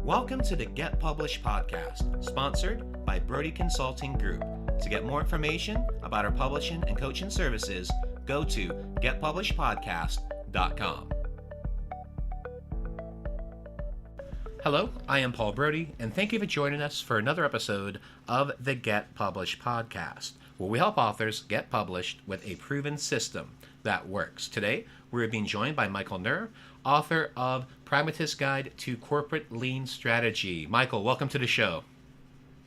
Welcome to the Get Published podcast, sponsored by Brody Consulting Group. To get more information about our publishing and coaching services, go to getpublishedpodcast.com. Hello, I am Paul Brody, and thank you for joining us for another episode of the Get Published podcast, where we help authors get published with a proven system that works. Today, we're being joined by Michael Nur, author of Pragmatist's Guide to Corporate Lean Strategy. Michael, welcome to the show.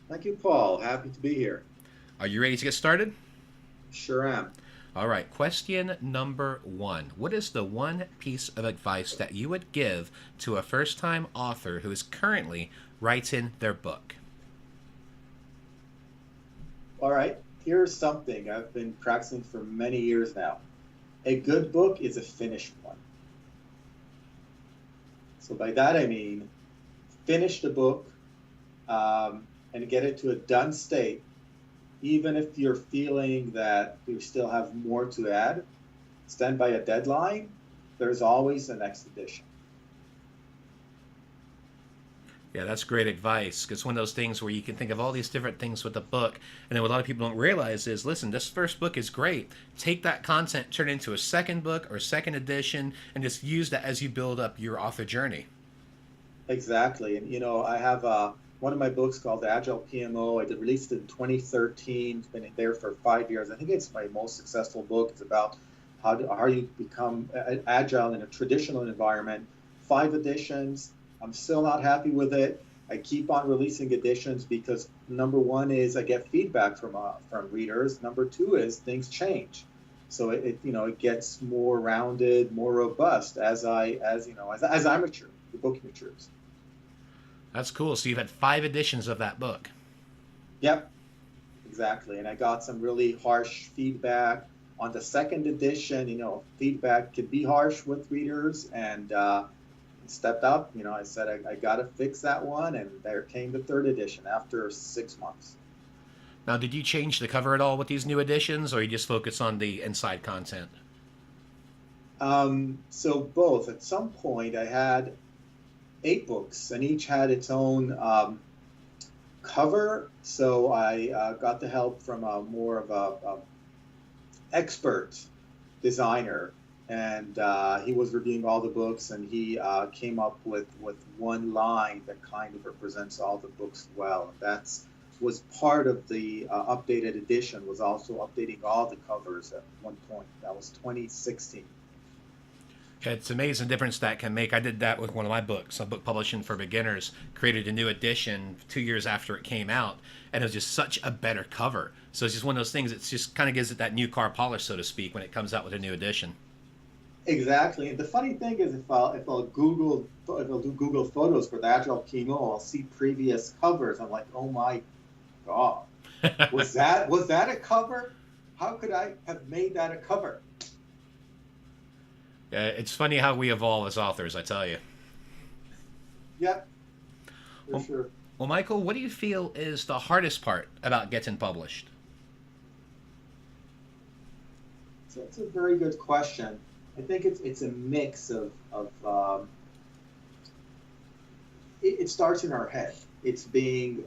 Thank you, Paul. Happy to be here. Are you ready to get started? Sure am. All right, question number one. What is the one piece of advice that you would give to a first-time author who is currently writing their book? All right, here's something I've been practicing for many years now. A good book is a finished one. So by that I mean finish the book and get it to a done state. Even if you're feeling that you still have more to add, stand by a deadline, there's always the next edition. Yeah, that's great advice. It's one of those things where you can think of all these different things with the book, and then what a lot of people don't realize is, listen, this first book is great. Take that content, turn it into a second book or second edition, and just use that as you build up your author journey. Exactly. And, I have one of my books called Agile PMO. I released it in 2013. It's been there for 5 years. I think it's my most successful book. It's about how you become agile in a traditional environment. 5 editions. I'm still not happy with it. I keep on releasing editions because number one is I get feedback from readers. Number two is things change, so it gets more rounded, more robust as I mature. The book matures. That's cool. So you've had 5 editions of that book. Yep, exactly. And I got some really harsh feedback on the second edition. Feedback can be harsh with readers, and stepped up. I said I got to fix that one, and there came the third edition after 6 months. Now, did you change the cover at all with these new editions, or you just focus on the inside content? So both. At some point, I had 8 books, and each had its own cover. So I got the help from more of a expert designer. And he was reviewing all the books, and he came up with one line that kind of represents all the books well. That was part of the updated edition, was also updating all the covers at one point. That was 2016. Yeah, it's amazing difference that can make. I did that with one of my books, a book publishing for beginners, created a new edition 2 years after it came out, and it was just such a better cover. So it's just one of those things, it just kind of gives it that new car polish, so to speak, when it comes out with a new edition. Exactly, and the funny thing is, if I'll do Google Photos for the Agile PMO, I'll see previous covers. I'm like, oh my god, was that a cover? How could I have made that a cover? It's funny how we evolve as authors, I tell you. Yeah, for sure. Well, Michael, what do you feel is the hardest part about getting published? So that's a very good question. I think it's a mix of it starts in our head. It's being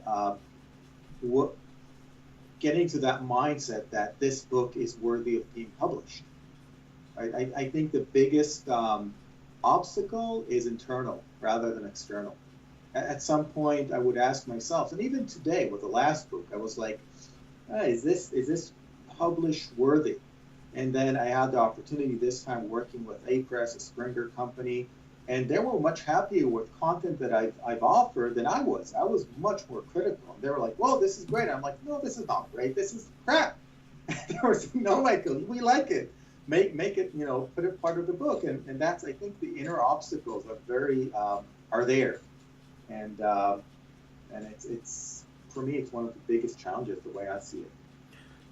getting to that mindset that this book is worthy of being published. Right? I think the biggest obstacle is internal rather than external. At some point, I would ask myself, and even today with the last book, I was like, is this publish worthy? And then I had the opportunity this time working with A-Press, a Springer company, and they were much happier with content that I've offered than I was. I was much more critical. They were like, well, this is great. I'm like, no, this is not great. This is crap. They were saying, no, Michael, we like it. Make it, put it part of the book. And that's, I think, the inner obstacles are there. And it's for me, it's one of the biggest challenges, the way I see it.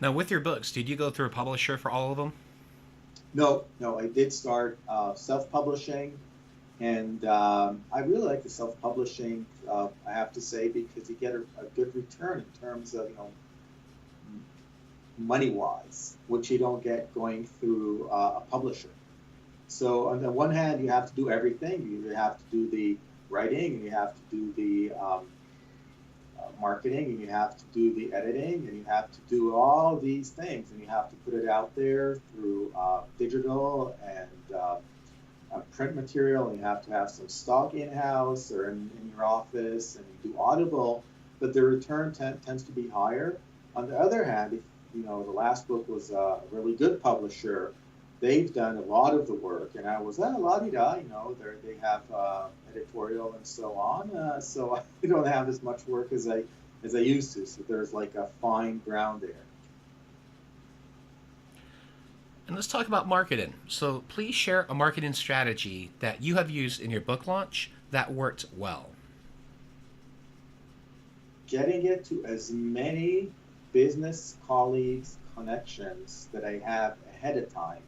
Now, with your books, did you go through a publisher for all of them? No, I did start self-publishing, and I really like the self-publishing, I have to say, because you get a good return in terms of, money-wise, which you don't get going through a publisher. So on the one hand, you have to do everything. You have to do the writing, and you have to do the marketing, and you have to do the editing, and you have to do all these things, and you have to put it out there through digital and print material, and you have to have some stock in-house or in your office, and you do Audible, but the return tends to be higher. On the other hand, if the last book was a really good publisher, they've done a lot of the work, and I was la-di-da, they have editorial and so on, so I don't have as much work as I used to, so there's like a fine ground there. And let's talk about marketing. So please share a marketing strategy that you have used in your book launch that worked well. Getting it to as many business colleagues, connections that I have ahead of time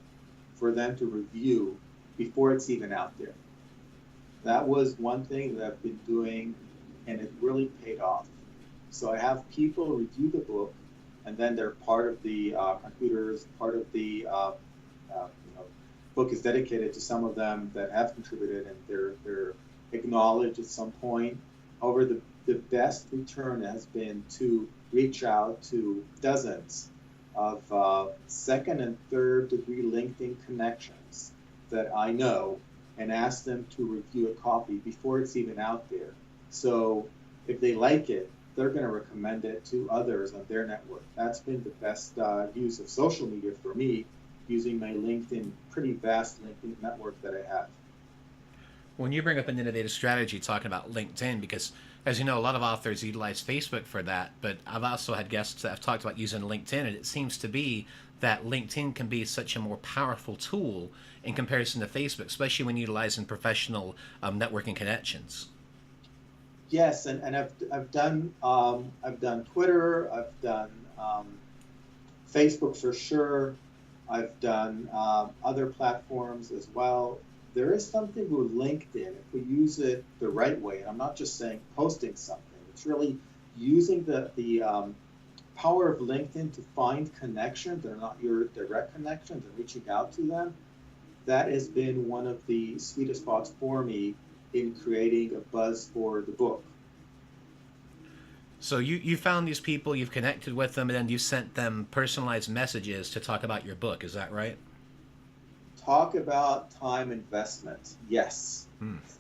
for them to review before it's even out there. That was one thing that I've been doing, and it really paid off. So I have people review the book, and then they're part of the contributors, part of the book is dedicated to some of them that have contributed, and they're acknowledged at some point. However, the best return has been to reach out to dozens of second and third degree LinkedIn connections that I know and ask them to review a copy before it's even out there. So if they like it, they're going to recommend it to others on their network. That's been the best use of social media for me, using my pretty vast LinkedIn network that I have. When you bring up an innovative strategy talking about LinkedIn, because as you know, a lot of authors utilize Facebook for that, but I've also had guests that have talked about using LinkedIn, and it seems to be that LinkedIn can be such a more powerful tool in comparison to Facebook, especially when utilizing professional networking connections. Yes, and I've done Twitter, I've done Facebook for sure, I've done other platforms as well. There is something with LinkedIn, if we use it the right way, and I'm not just saying posting something, it's really using the power of LinkedIn to find connections that are not your direct connections and reaching out to them. That has been one of the sweetest spots for me in creating a buzz for the book. So you found these people, you've connected with them, and then you sent them personalized messages to talk about your book. Is that right? Talk about time investment. Yes,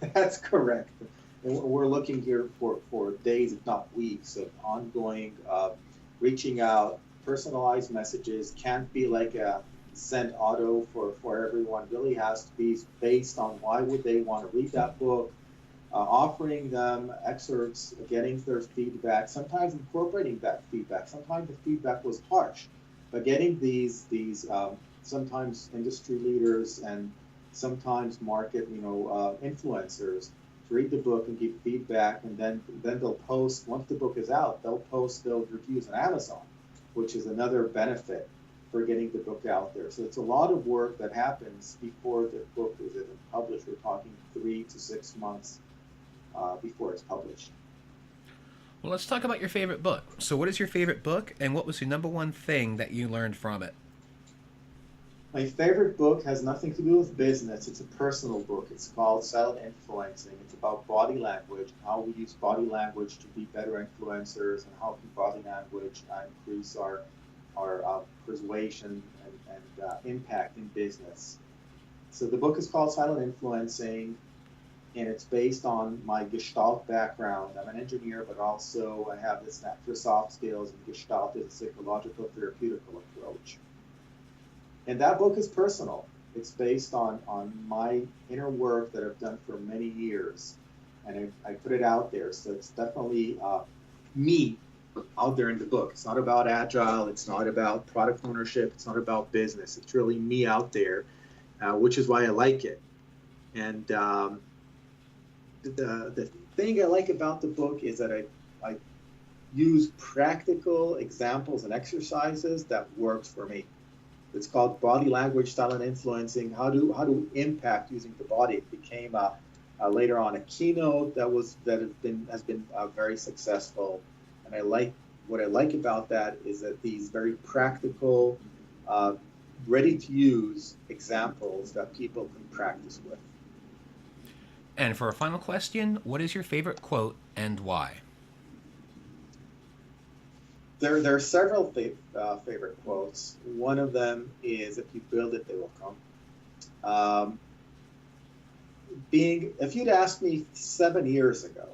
That's correct. And we're looking here for days, if not weeks, of ongoing reaching out, personalized messages. Can't be like a send auto for everyone. Really has to be based on why would they want to read that book, offering them excerpts, getting their feedback, sometimes incorporating that feedback. Sometimes the feedback was harsh, but getting these sometimes industry leaders and sometimes market influencers to read the book and give feedback, and then they'll post, once the book is out, they'll post those reviews on Amazon, which is another benefit for getting the book out there. So it's a lot of work that happens before the book is even published. We're talking 3 to 6 months before it's published. Well, let's talk about your favorite book. So what is your favorite book, and what was the number one thing that you learned from it? My favorite book has nothing to do with business. It's a personal book. It's called Silent Influencing. It's about body language, how we use body language to be better influencers, and how can body language increase our persuasion and impact in business. So the book is called Silent Influencing, and it's based on my Gestalt background. I'm an engineer, but also I have this knack for soft skills, and Gestalt is a psychological therapeutical approach. And that book is personal. It's based on my inner work that I've done for many years. And I put it out there. So it's definitely me out there in the book. It's not about agile. It's not about product ownership. It's not about business. It's really me out there, which is why I like it. And the thing I like about the book is that I use practical examples and exercises that works for me. It's called Body Language, Silent Influencing. How to impact using the body. It became later on a keynote that has been very successful. And what I like about that is that these very practical, ready to use examples that people can practice with. And for a final question, what is your favorite quote and why? There are several favorite quotes. One of them is, "If you build it, they will come." Um, if you'd asked me 7 years ago,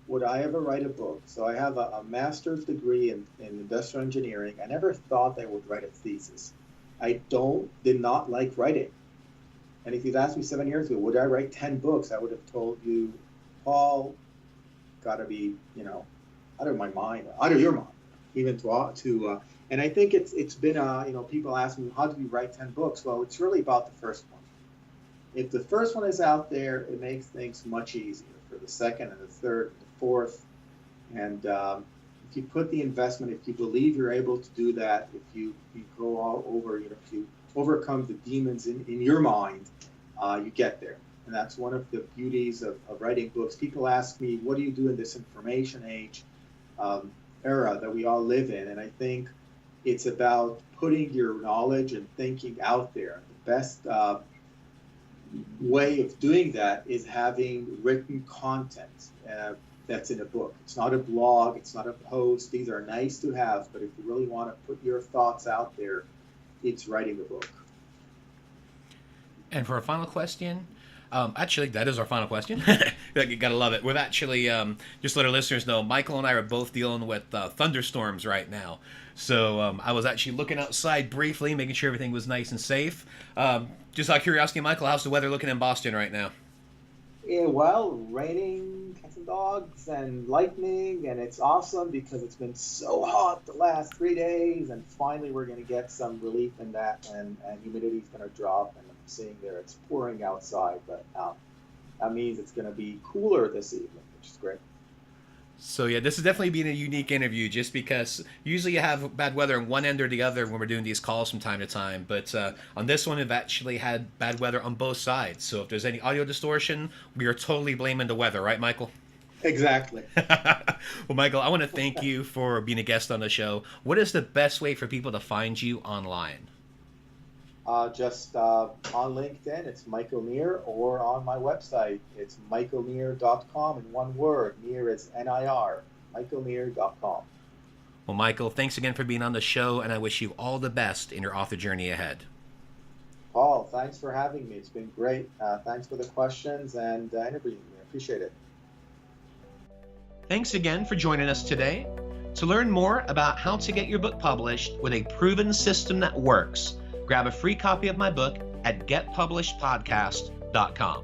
would I ever write a book? So I have a master's degree in industrial engineering. I never thought I would write a thesis. I did not like writing. And if you'd asked me 7 years ago, would I write 10 books? I would have told you, Paul, got to be, out of my mind, out of your mind, even and I think it's been, people ask me, how do you write 10 books? Well, it's really about the first one. If the first one is out there, it makes things much easier for the second and the third and the fourth. And if you put the investment, if you believe you're able to do that, if you go all over, if you overcome the demons in your mind, you get there. And that's one of the beauties of writing books. People ask me, what do you do in this information age era that we all live in? And I think it's about putting your knowledge and thinking out there. The best way of doing that is having written content that's in a book. It's not a blog, it's not a post. These are nice to have, but if you really want to put your thoughts out there, it's writing a book. And for a final question, actually, that is our final question. You gotta love it. We've actually, just let our listeners know, Michael and I are both dealing with thunderstorms right now. So I was actually looking outside briefly, making sure everything was nice and safe. Just out of curiosity, Michael, how's the weather looking in Boston right now? Yeah, well, raining, cats and dogs, and lightning, and it's awesome because it's been so hot the last 3 days, and finally we're going to get some relief in that, and humidity is going to drop, and I'm seeing there it's pouring outside, but that means it's going to be cooler this evening, which is great. So yeah, this has definitely been a unique interview just because usually you have bad weather on one end or the other when we're doing these calls from time to time. But on this one, we've actually had bad weather on both sides. So if there's any audio distortion, we are totally blaming the weather, right, Michael? Exactly. Well, Michael, I want to thank you for being a guest on the show. What is the best way for people to find you online? Just on LinkedIn, it's Michael Neer, or on my website, it's michaelneer.com in one word. Neer is N-I-R, michaelneer.com. Well, Michael, thanks again for being on the show, and I wish you all the best in your author journey ahead. Paul, thanks for having me. It's been great. Thanks for the questions and interviewing me. I appreciate it. Thanks again for joining us today. To learn more about how to get your book published with a proven system that works, grab a free copy of my book at getpublishedpodcast.com.